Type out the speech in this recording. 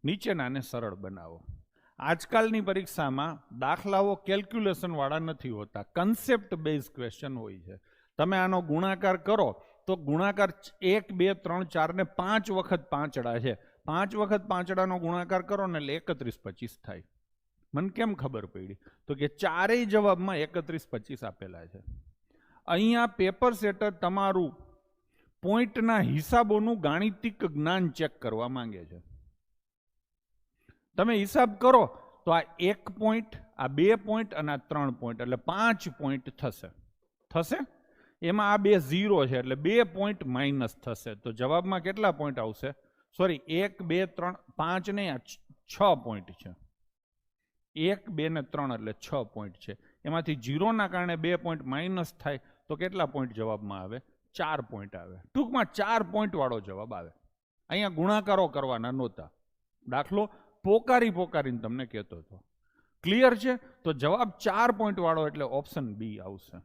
નીચેનાને સરળ બનાવો. આજકાલની પરીક્ષામાં દાખલાઓ કેલ્ક્યુલેશનવાળા નથી હોતા, કન્સેપ્ટ બેઝ ક્વેશ્ચન હોય છે. તમે આનો ગુણાકાર કરો તો ગુણાકાર 1, 2, 3, 4 ને 5 વખત પાંચડા છે. 5 વખત પાંચડાનો ગુણાકાર કરો ને એટલે 31, 25 થાય. મને કેમ ખબર પડી? તો કે ચારેય જવાબમાં 31, 25 આપેલા છે. અહીંયા પેપર સેટર તમારું પોઈન્ટના હિસાબોનું ગાણિતિક જ્ઞાન ચેક કરવા માંગે છે. તમે હિસાબ કરો તો આ 1 પોઈન્ટ, આ 2 પોઈન્ટ અને આ 3 પોઈન્ટ એટલે 5 પોઈન્ટ થશે. એમાં આ 2 0 છે એટલે 2 પોઈન્ટ માઇનસ થશે. તો જવાબમાં કેટલા પોઈન્ટ આવશે? સોરી, 1, 2, 3, 5 નહીં, આ 6 પોઈન્ટ છે. 1, 2 ને 3 એટલે 6 પોઈન્ટ છે. એમાંથી 0ના કારણે 2 પોઈન્ટ માઇનસ થાય તો કેટલા પોઈન્ટ જવાબમાં આવે? 4 પોઈન્ટ આવે. ટૂંકમાં 4 પોઈન્ટ વાળો જવાબ આવે. અહીંયા ગુણાકારો કરવાના નહોતા. દાખલો પોકારીને તમને કહેતો હતો. ક્લિયર છે? તો જવાબ 4 પોઈન્ટ વાળો એટલે ઓપ્શન બી આવશે.